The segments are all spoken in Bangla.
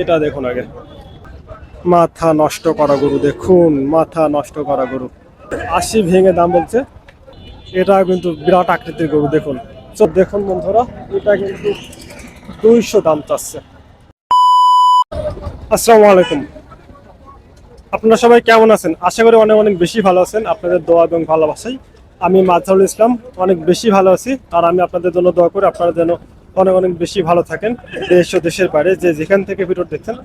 এটা দেখুন আগে, মাথা নষ্ট করা গরু, দেখুন মাথা নষ্ট করা গরু, 80 ভেঙে দাম বলছে। এটা কিন্তু বিরাট আকৃতির গরু, দেখুন। তো দেখুন বন্ধুরা, এটা কিন্তু 200 দাম চাচ্ছে। আসসালামু আলাইকুম, আপনারা সবাই কেমন আছেন? আশা করি অনেক অনেক বেশি ভালো আছেন। আপনাদের দোয়া এবং ভালোবাসাই আমি মাজহারুল ইসলাম অনেক বেশি ভালো আছি। আর আমি আপনাদের জন্য দোয়া করি আপনারা যেন অনেক অনেক বেশি ভালো থাকেন। দেশ ও দেশের বাইরে যে যেখান থেকে ভিডিও দেখছেন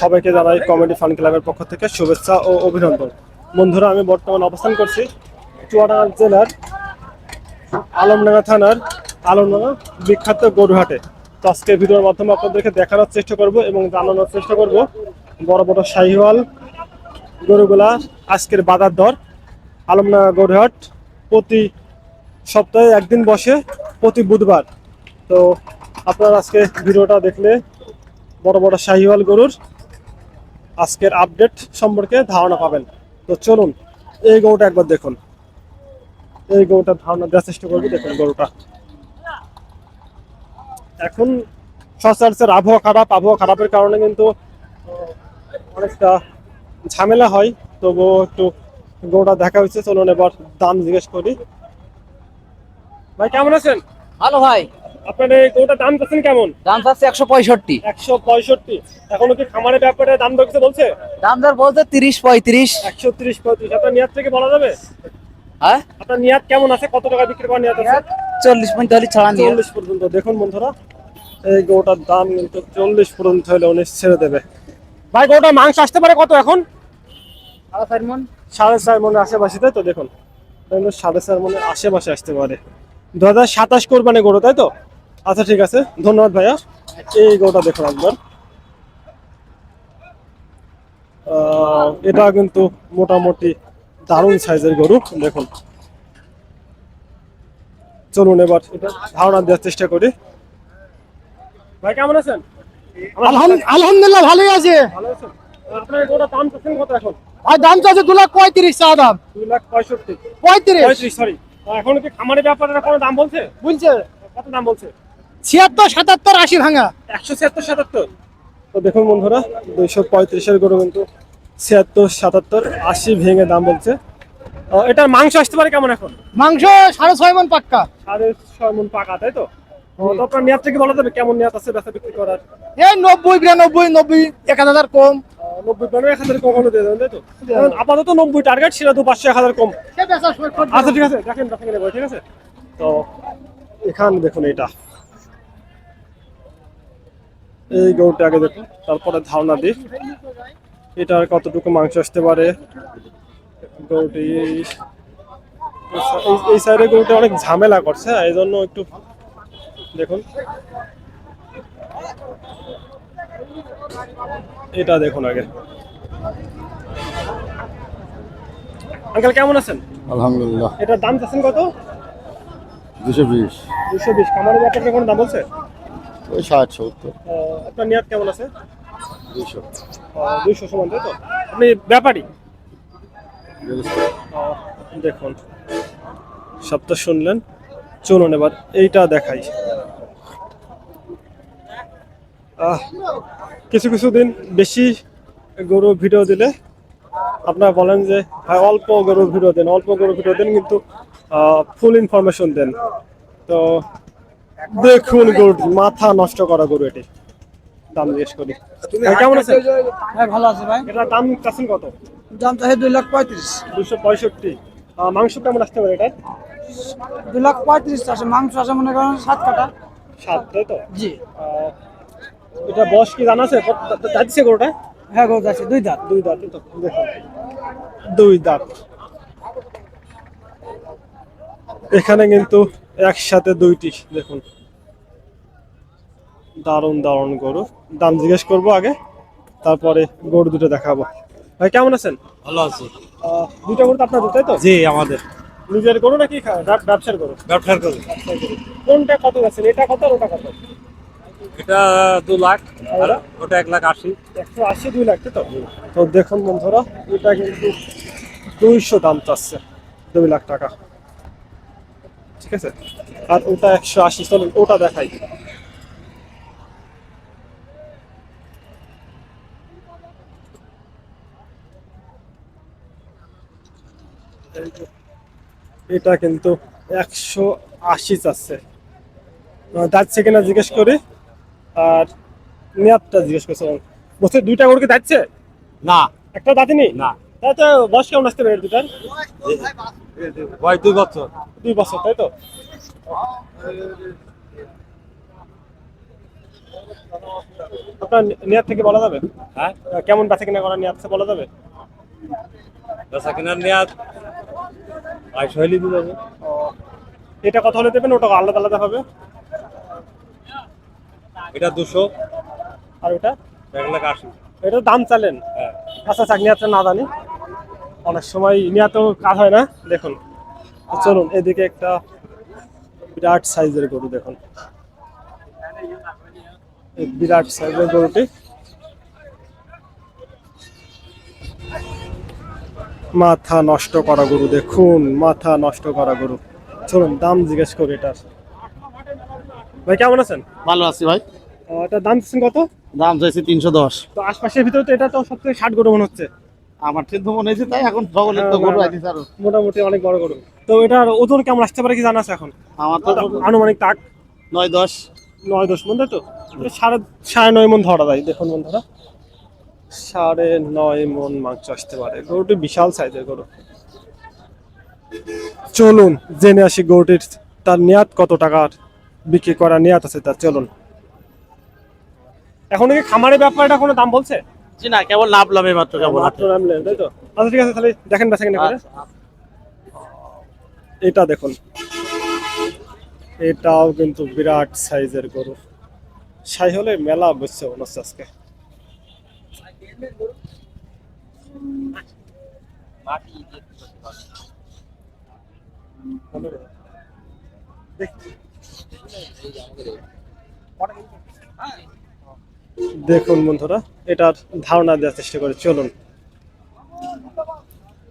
সবাইকে জানাই কমেডি ফান ক্লাবের পক্ষ থেকে শুভেচ্ছা ও অভিনন্দন। বন্ধুরা, আমি বর্তমানে অবস্থান করছি চুয়াডাঙ্গা জেলার আলমডাঙ্গা থানার আলমডাঙ্গা বিখ্যাত গরুহাটে। তো আজকে ভিডিওর মাধ্যমে আপনাদেরকে দেখানোর চেষ্টা করব এবং জানানোর চেষ্টা করব বড় বড় শাহিওয়াল গরুগুলা আজকের বাজার দর। আলমডাঙ্গা গরুহাট প্রতি সপ্তাহে একদিন বসে, প্রতি বুধবার। তো আপনারা আজকে ভিডিওটা দেখলে বড় বড় শাহিওয়াল গরুর আজকের আপডেট সম্পর্কে ধারণা পাবেন। তো চলুন এই গরুটা একবার দেখুন, এই গরুটার ধারণা দেওয়ার চেষ্টা করবো। দেখুন গরুটা এখন সচরাচর আবহাওয়া খারাপের কারণে কিন্তু অনেকটা ঝামেলা হয়। তবুও একটু গরুটা দেখা হয়েছে, চলুন এবার দাম জিজ্ঞেস করি। ভাই কেমন আছেন? ভালো ভাই। আপনার এই গরুটার দাম চাচ্ছেন কেমন? দাম চাচ্ছে 165। 165। এখনো কি খামারের ব্যাপারে দাম দর কিছু বলছে? দাম দর বলতে 30-35। 130-35। আপনার নিয়াত থেকে বলা যাবে? হ্যাঁ, আপনার নিয়াত কেমন আছে? কত টাকা বিক্রি করার নিয়াত আছে? 40-45 ছাড়া নিয়ে। 40 পর্যন্ত। দেখুন বন্ধুরা, এই গরুটার দাম কিন্তু 40 পর্যন্ত হলে উনি ছেড়ে দেবে। ভাই গরুটার মাংস আসতে পারে কত এখন? 4.5 মণ। 4.5 মনের আশেপাশে, তাই তো? দেখুন 4.5 মনের আশেপাশে আসতে পারে। 2027 কোরবানি গরু, তাই তো? আচ্ছা ঠিক আছে, ধন্যবাদ ভাইয়া। এই গরুটা দেখুন একবার, এটা কিন্তু মোটামুটি দারুণ সাইজের গরু, দেখুন। চলুন এবার এটা ধারণা দেওয়ার চেষ্টা করি। ভাই কেমন আছেন? আলহামদুলিল্লাহ ভালোই আছে। ভালো আছেন? আপনার এই গরুটার দাম চাচ্ছেন কত এখন? আর দাম চাচ্ছে 2,35,000 চা দাম। 2,65,000। 35 35, সরি। এখন কি খামারের ব্যাপারে কোনো দাম বলছে? বলছে কত দাম বলছে? 76, 77, 80 ভাঙা। 176-77। তো দেখুন বন্ধুরা, 235-এর গরু কিন্তু 76-77-80 ভেঙে দাম বলছে। এটার মাংস আসতে পারে কেমন এখন? মাংস 6.5 মণ পাক্কা। 6.5 মণ পাকা, তাই তো? তো আপনার নিয়াত থেকে বলা যাবে কেমন নিয়াত আছে বেচা বিক্রি করার? এই 90, 92, 90, 1,000 কম। 90-1,000 কখনো দিয়ে দেবেন, তাই তো? এখন আপাতত 90 টার্গেট, সেটা 200-500-1,000 কম। সে বেচা সই করে আচ্ছা ঠিক আছে, দেখেন নেবো, ঠিক আছে। তো এখানে দেখুন এটা, এই গরুটা আগে দেখুন, তারপরে ধারণা দিই এটার কতটুকু মাংস আসতে পারে। গরুটি এই সাইডে গরুটা অনেক ঝামেলা করছে, এই জন্য একটু দেখুন। এটা দেখুন আগে। আঙ্কেল কেমন আছেন? আলহামদুলিল্লাহ। এটার দাম চাচ্ছেন কত? 220। 220। খামারের ব্যাপারে কোনো দাম বলছে? ওই 60-70। আপনার নিয়াত কেমন আছে? 200। 200 সমান, তাই তো? আপনি ব্যাপারী? ব্যবস্থা। দেখুন, সব তো শুনলেন, চলুন এবার এইটা দেখাই। কিছু কিছু দিন বেশি গরু ভিডিও দিলে আপনারা বলেন যে ভাই অল্প গরুর ভিডিও দেন, অল্প গরুর ভিডিও দেন, কিন্তু ফুল ইনফরমেশন দেন। তো দেখুন গরুটি মাথা নষ্ট করা গরু, এটি দাম জিজ্ঞেস করি। ভাই কেমন আছেন? হ্যাঁ ভালো আছে ভাই। এটার দাম চাচ্ছেন কত? দাম চাচ্ছে 2,35,000। 265। মাংস কেমন আসতে পারে এটা? 2,35,000 আছে, মাংস আছে মনে করেন 7 কাটা। 7, তাই তো? জি এটা বয়স কি জানা আছে? যাচ্ছে গরুটা? হ্যাঁ, গরু আছে 2 দাঁত। 2 দাঁত, তাই তো? দেখুন 2 দাঁত। এখানে কিন্তু একসাথে দুইটি, দেখুন দারুণ দারুণ গরু। দাম জিজ্ঞেস করবো আগে, তারপরে গরু দুটো দেখাবো। ভাই কেমন আছেন? ভালো আছি। দুটো গরু তো আপনার, তাই তো? জি, আমাদের নিজের গরু নাকি ব্যবসার গরু? ব্যবসার করি। ব্যবসার গরু। কোনটা কত যাচ্ছেন? এটা কত আর ওটা কত? এটা 2 লাখ আর ওটা? ওটা 1,80,000। 180, 2 লাখ, তাই তো? তো দেখুন বন্ধুরা, এটা কিন্তু 200 দাম চাচ্ছে, 2 লাখ টাকা, ঠিক আছে। আর ওটা 180। চলুন ওটা দেখাই। এই যে, এটা কিন্তু 180 চাচ্ছে। যাচ্ছে কিনা জিজ্ঞেস করি, আর নিয়াতটা জিজ্ঞেস করছে। বলছে দুইটা গরু কি যাচ্ছে? না একটা দাঁতিনি? না তাই তো বয়স কেমন আসতে পারে দুটার? বয়স 2 বছর। 2 বছর, তাই তো? আপনার নিয়াত থেকে বলা যাবে? হ্যাঁ কেমন বেচা কিনা করার নিয়াত আছে বলা যাবে? বেচা কেনার নেওয়া 22 হইলে দিয়ে দেবো। ও, এটা কত হলে দেবেন? ওটা আলাদা আলাদা হবে। এটা 200, আর ওটা? 1,80,000। এটা দাম চালেন? হ্যাঁ আচ্ছা চাক, নিয়াতটা না জানি, অনেক সময় নিয়াতেও কাজ হয় না। দেখুন, তো চলুন এদিকে একটা বিরাট সাইজের গরু দেখুন। এই বিরাট সাইজের গরুটি মাথা নষ্ট করা গরু, দেখুন মাথা নষ্ট করা গরু। চলুন দাম জিজ্ঞেস করি এটার। ভাই কেমন আছেন? ভালো আছি ভাই। এটার দাম দিচ্ছেন কত? দাম চাইছি 310। তো আশপাশের ভিতরে তো এটা তো সবথেকে 60 গরু মনে হচ্ছে। আমার চিন্তা মনে হয়েছে তাই এখন সকলের তো গরু আইতেছে আরো। মোটামুটি অনেক বড় গরু। তো এটার ওজন কেমন আসতে পারে কি জানা আছে এখন? আমার তো আনুমানিক তাক 9-10। 9-10 মন, তাই তো? সাড়ে 9 মন ধরা যায়। দেখুন বন্ধুরা, 9.5 মন মাংস আসতে পারে। গরুটি বিশাল সাইজের গরু। চলুন জেনে আসি গরুটির তার নিয়াত কত টাকার বিক্রি করার নিয়াত আছে তার। চলুন, এখন কি খামারের ব্যাপারটা কোনো দাম বলছে? জি না, কেবল নামলাম এই মাত্র কেবল। মাত্র নামলেন, তাই তো? আচ্ছা ঠিক আছে, তাহলে দেখেন বেচা কিনা করে। এটা দেখুন, এটাও কিন্তু বিরাট সাইজের গরু। সাই হলে মেলা বসছে মনে হচ্ছে আজকে। দেখুন বন্ধুরা, এটার ধারণা দেওয়ার চেষ্টা করি। চলুন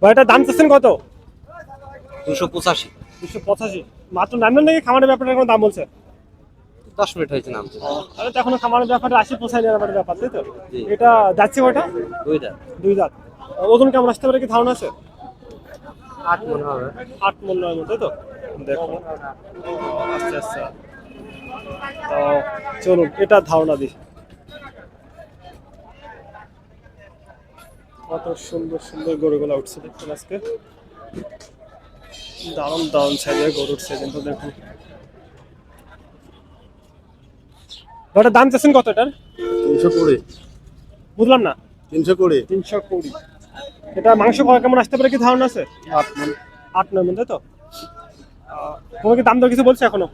ভাই, এটার দাম চাচ্ছেন কত? 285। 285। মাত্র নামলেন নাকি খামারের ব্যাপারটা কোনো দাম বলছে? 10 মিনিট হয়েছে নামতে। তাহলে তো এখনো খামারের ব্যাপারটা 80-85 নেওয়ার ব্যাপার, তাই তো? জি। এটা যাচ্ছে কয়টা? 2 দাঁত। 2 দাঁত। ওজন কেমন আসতে পারে কি ধারণা আছে? 8 মনে হবে। 8 মন 9 মন, তাই তো? দেখুন, আচ্ছা আচ্ছা। তো চলুন এটা ধারণা দিই। কত সুন্দর সুন্দর গরুগুলো উঠছে দেখুন আজকে। দারুণ দারুণ সাইজের গরু উঠছে কিন্তু দেখুন। ওটার দাম চাচ্ছেন কত এটার? 320। বুঝলাম না। 320। 320। এটা মাংস কেমন আসতে পারে কি ধারণা আছে? 8 মণ। 8-9 মন, তাই তো? তোমাকে দাম দর কিছু বলছে এখনো?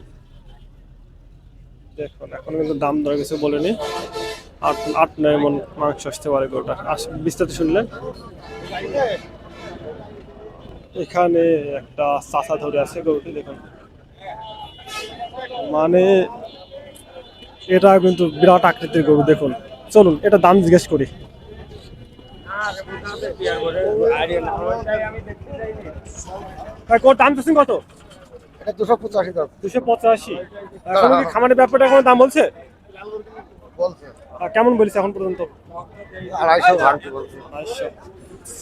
দেখুন এখনো কিন্তু দাম দর কিছু বলেনি। 8-9 মন মাংস আসতে পারে গরুটা। বিস্তারিত শুনলেন। এখানে একটা চাচা ধরে আছে গরুটি, দেখুন। মানে এটা কিন্তু বিরাট আকৃতির গরু দেখুন। চলুন এটা দাম জিজ্ঞেস করি। ভাই কোর দাম দিচ্ছেন কত? এটা 285 দাম 285। এখন কি খামারের ব্যাপারটা কোনো দাম বলছে? বলছে। কেমন বলছে এখন পর্যন্ত? 250 ভাঙতে বলছে। 250।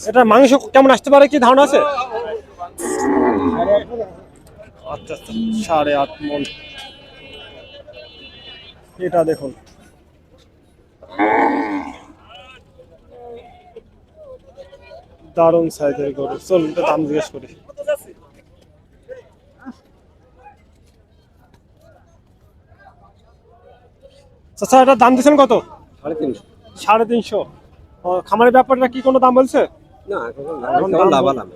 এটা মাংস কেমন আসতে পারে কি ধারণা আছে? আচ্ছা আচ্ছা, 8.5 মন। এটা দেখুন, দারুণ সাইজের গরু। চলুন এটা দাম জিজ্ঞেস করি। আচ্ছা, এটার দাম দিচ্ছেন কত? 350। 350। খামারের ব্যাপারটা কি কোনো দাম বলছে? না এখন দাম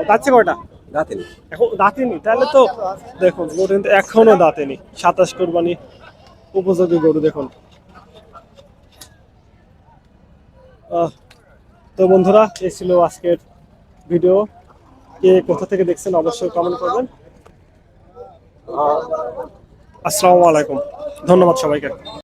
যাচ্ছে কয়টা? দাঁতিনি। এখন দাঁতেনি, তাহলে তো দেখুন গরু কিন্তু এখনো দাঁতেনি। 27 কোরবানি উপযোগী গরু দেখুন। তো বন্ধুরা, এই ছিল আজকের ভিডিও। কে কোথা থেকে দেখছেন অবশ্যই কমেন্ট করবেন। আসসালামু আলাইকুম, ধন্যবাদ সবাইকে।